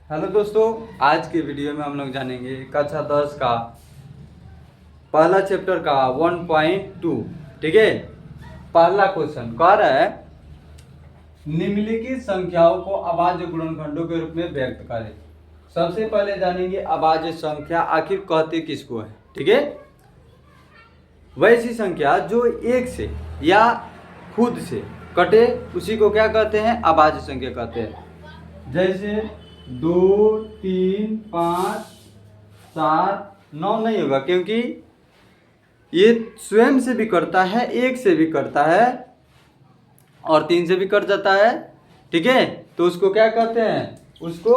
Hello दोस्तों, आज के वीडियो में हम लोग जानेंगे कक्षा 10 का पहला चैप्टर का 1.2। ठीक है। पहला क्वेश्चन कह रहा है निम्नलिखित संख्याओं को अभाज्य गुणनखंडों के रूप में व्यक्त करें। सबसे पहले जानेंगे अभाज्य संख्या आखिर कहते किसको है। ठीक है। वैसी संख्या जो एक से या खुद से कटे उसी को क्या कहते हैं, अभाज्य संख्या कहते हैं। जैसे 2, 3, 5, 7, 9 नहीं होगा, क्योंकि ये स्वयं से भी करता है, एक से भी करता है और 3 से भी कट जाता है। ठीक है। तो उसको क्या कहते हैं, उसको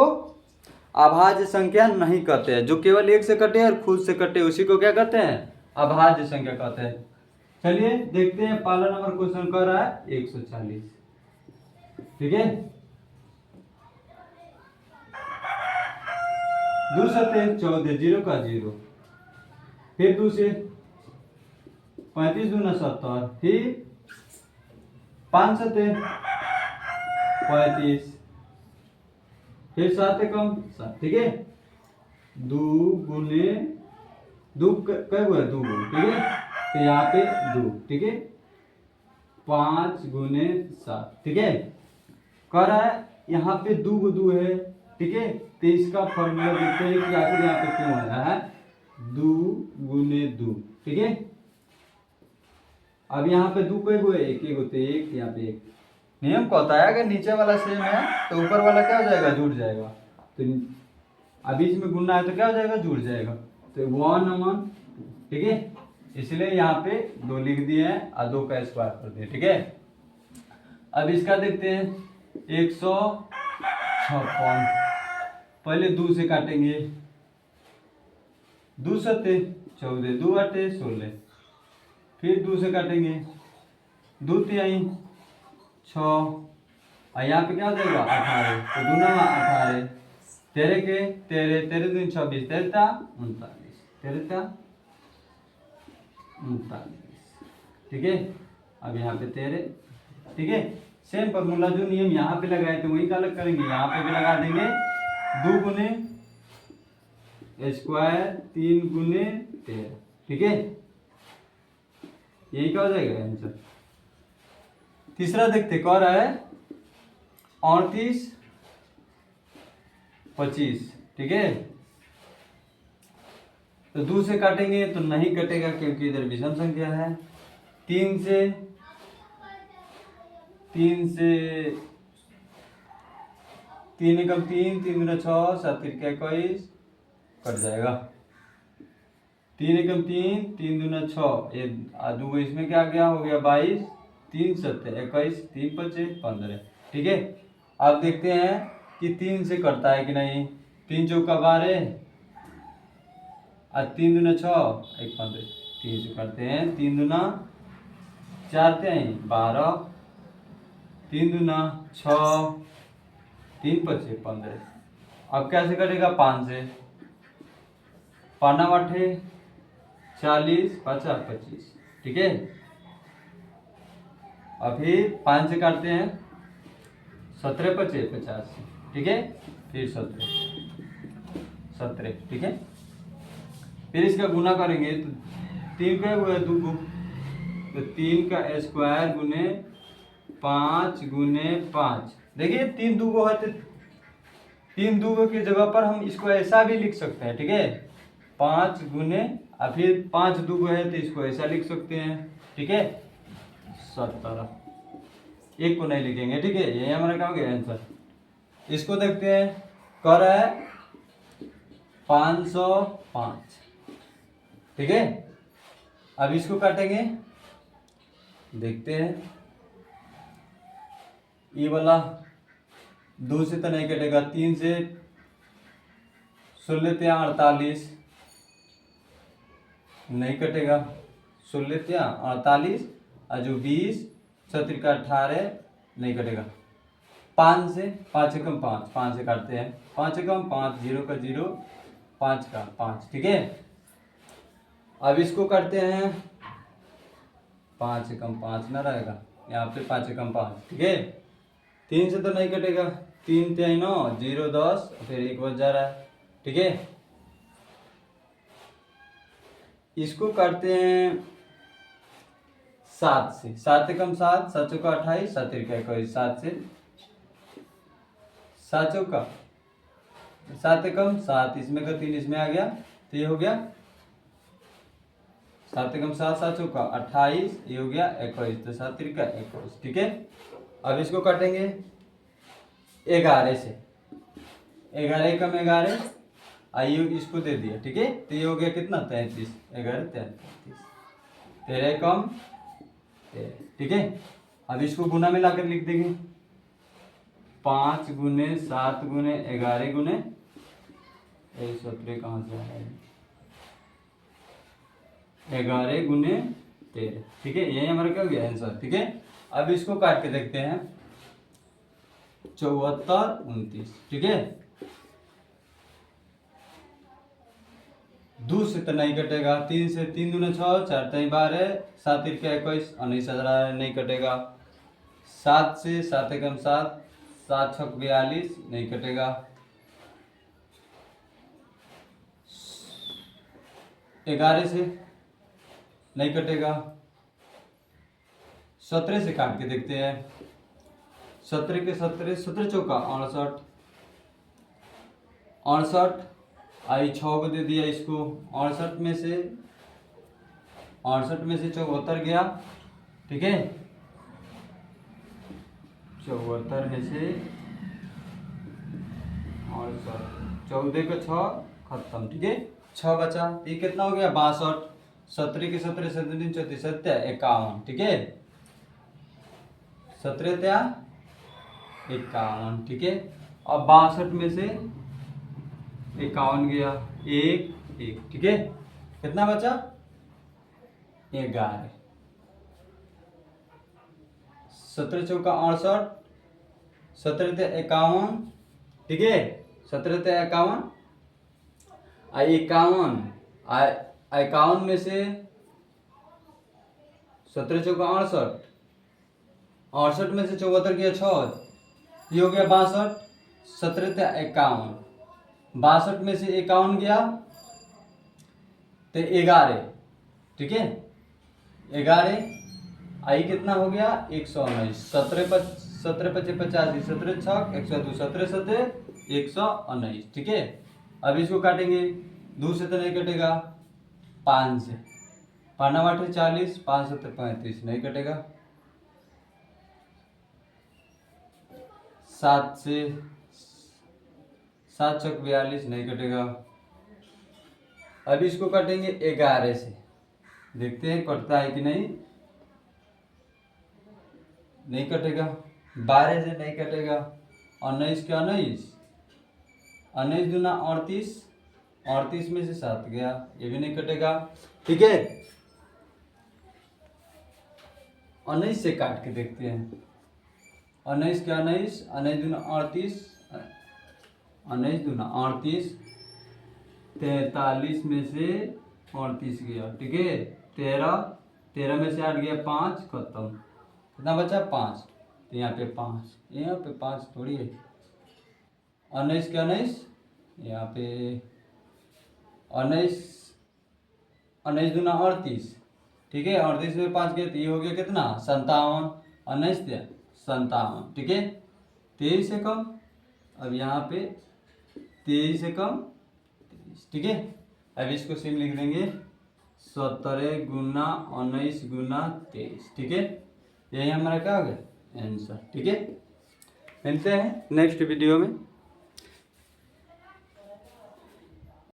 अभाज्य संख्या नहीं कहते हैं। जो केवल एक से कटे और खुद से कटे उसी को क्या कहते हैं, अभाज्य संख्या कहते हैं। चलिए देखते हैं, पहला नंबर क्वेश्चन कर रहा है 140। ठीक है। 2 सत्ते 14, 0 का 0। फिर 2 से 35 दूना 70, फिर 5 सत्ते 35, फिर 7 कम 7। ठीक है। 2 गुने 2 क्या हुआ, 2 गुण। ठीक है। तो यहाँ पे 2। ठीक है। 5 गुने 7। ठीक है। कह रहा है यहाँ पे 2 है। ठीक है। तो इसका फॉर्मूला देखते हैं कि आखिर यहाँ पे क्यों आ रहा है, 2 गुने 2। ठीक है। अब यहाँ पे 2 को है, एक तो एक, यहाँ पे एक। नियम कहता है अगर नीचे वाला सेम है तो ऊपर वाला क्या हो जाएगा, जुड़ जाएगा। तो अब बीच में गुणना है तो क्या हो जाएगा, जुड़ जाएगा। तो 1/2। ठीक है। इसलिए यहाँ पे 2 लिख दिए हैं और 2 का स्क्वायर कर दिए। ठीक है। अब इसका देखते हैं 156। पहले 2 से काटेंगे, 2 सत्ते 14, 2 आठे 16। फिर 2 से काटेंगे, 2 तिहाई 6 और यहाँ पे क्या हो जाएगा 18। तो 2 9 18, 13 के 13, 13 दूनी 26, 13 39, 13 39। ठीक है। अब यहाँ पे 13। ठीक है। सेम फॉर्मूला जो नियम यहाँ पे लगाए थे वही का अलग करेंगे, यहाँ पे भी लगा देंगे। 2 गुने स्क्वायर 3 गुने 13। ठीक है। यही क्या हो जाएगा आंसर। तीसरा देखते, कह रहा है 38 25। ठीक है। तो 2 से काटेंगे तो नहीं कटेगा क्योंकि इधर विषम संख्या है। 3 से 3 एकम 3, 3 गुना 6, 7 तिरका 21, कट जाएगा। 3 एकम 3, 3 दूना 6, ये 2 इसमें क्या गया, हो गया 22, 3 सत्ते 21, 3 पचे 15। ठीक है। अब देखते हैं कि 3 से कटता है कि नहीं। 3 चौका 12 और 3 दूना 6, 1 15। 3 से करते हैं, 3 दूना 4 12, 3 दूना 6, 3 पचे 15। अब कैसे कटेगा, 5 से। 5 8 40, 50 25। ठीक है। अब फिर 5 से काटते हैं, 17 पचे 85। ठीक है। फिर 17। ठीक है। फिर इसका गुना करेंगे तो 3 का हुआ 2 को, तो 3 का स्क्वायर गुने 5 गुने 5। देखिए 3 2 है तो 3 2 की जगह पर हम इसको ऐसा भी लिख सकते हैं। ठीक है। 5 गुने और फिर 5 2 है तो इसको ऐसा लिख सकते हैं। ठीक है। 17। एक को नहीं लिखेंगे। ठीक है। ये हमारा क्या हो गया आंसर। इसको देखते हैं, कह रहा है 505। ठीक है। अब इसको काटेंगे, देखते हैं। ये वाला 2 से तो नहीं कटेगा, 3 से 16 त्या 48 नहीं कटेगा, 16 त्या 48 और जो 20 17 का 18 नहीं कटेगा। 5 से 5 एकम 5, 5 से काटते हैं, 5 एकम 5, 0 का 0, 5 का 5। ठीक है। अब इसको करते हैं, 5 एकम 5 ना रहेगा, यहाँ पे 5 एकम 5। ठीक है। 3 से तो नहीं कटेगा, 3 3 9 0 10 फिर 1 बच जा रहा है, ठीक है। इसको काटते हैं 7 से, 7 कम 7, 7 चौका 28, 7 तिरका 21, 7 से 7 चौका 7 कम 7, इसमें का 3 इसमें आ गया, तो ये हो गया 7 कम 7, 7 चौका 28, ये हो गया 21, तो 7 तिरका 21, ठीक है। अब इसको काटेंगे 11 से, 11 कम 11, आइए इसको दे दिया, ठीक है। तो ये हो गया कितना 33, 11 33, 13 कम 13, ठीक है। अब इसको गुना में लाकर लिख देंगे, 5 गुने 7 गुने 11 गुने 17 कहाँ से आया, 11 गुने 13, ठीक है। यही हमारा क्या हो गया आंसर, ठीक है। अब इसको काट के देखते हैं, 74 29, ठीक है। 2 से तो नहीं कटेगा, 3 से 3 दूने 6, 4 3 12, 7 तिरका 21, 19 नहीं कटेगा। 7 से 7 कम 7, 7 छक 42, नहीं कटेगा। 11 से नहीं कटेगा। 17 से काट के देखते हैं, 17 के 17, 17 चौका 68, 68, आई 6 को दे दिया इसको, 68 में से 74 गया, ठीक है। 74 में से 68, 14 का 6 खत्म, ठीक है। 6 बचा, ये कितना हो गया 62, 17 के 17, 17 34, 51, ठीक है। 17 51, ठीक है। अब 62 में से 51 गया, 1 1, ठीक है। कितना बचा 11, 17 चौका 68, 17 51, ठीक है। 17 51, 51, 51 में से 17 चौका 68, 68 में से 74 गया 6, ये हो गया 62, 17 51, 62 में से 51 गया तो 11, ठीक है। 11 आई कितना हो गया 119, 17 5 85, 17 छक 102, 17 7 119, ठीक है। अब इसको काटेंगे, 2 से तो नहीं कटेगा, 5 से, 5 9 8 40, 5 7 35, नहीं कटेगा। 7 से 7 छक 42, नहीं कटेगा। अब इसको काटेंगे 11 से, देखते हैं कटता है कि नहीं कटेगा। 12 से नहीं कटेगा, 19 के 19, 19 दूना 38, 38 में से 7 गया, ये भी नहीं कटेगा, ठीक है। 19 से काट के देखते हैं, 19 के 19, 19 दूना 38, 19 दूना 38, 43 में से 38 गया, ठीक है। 13 में से 8 गया 5, खत्म। कितना बचा 5, तो यहाँ पे 5, यहाँ पे 5 थोड़ी है। 19 के 19, यहाँ पे 19, 19 दूना 38, ठीक है। 38 में 5 गया तो ये हो गया कितना 57, 19 दिया 57, ठीक है। 23 से कम, अब यहाँ पे 23 से कम 23, ठीक है। अब इसको सिम लिख देंगे 17 गुना 19 गुना 23, ठीक है। यही हमारा क्या हो गया आंसर, ठीक है। मिलते हैं नेक्स्ट वीडियो में।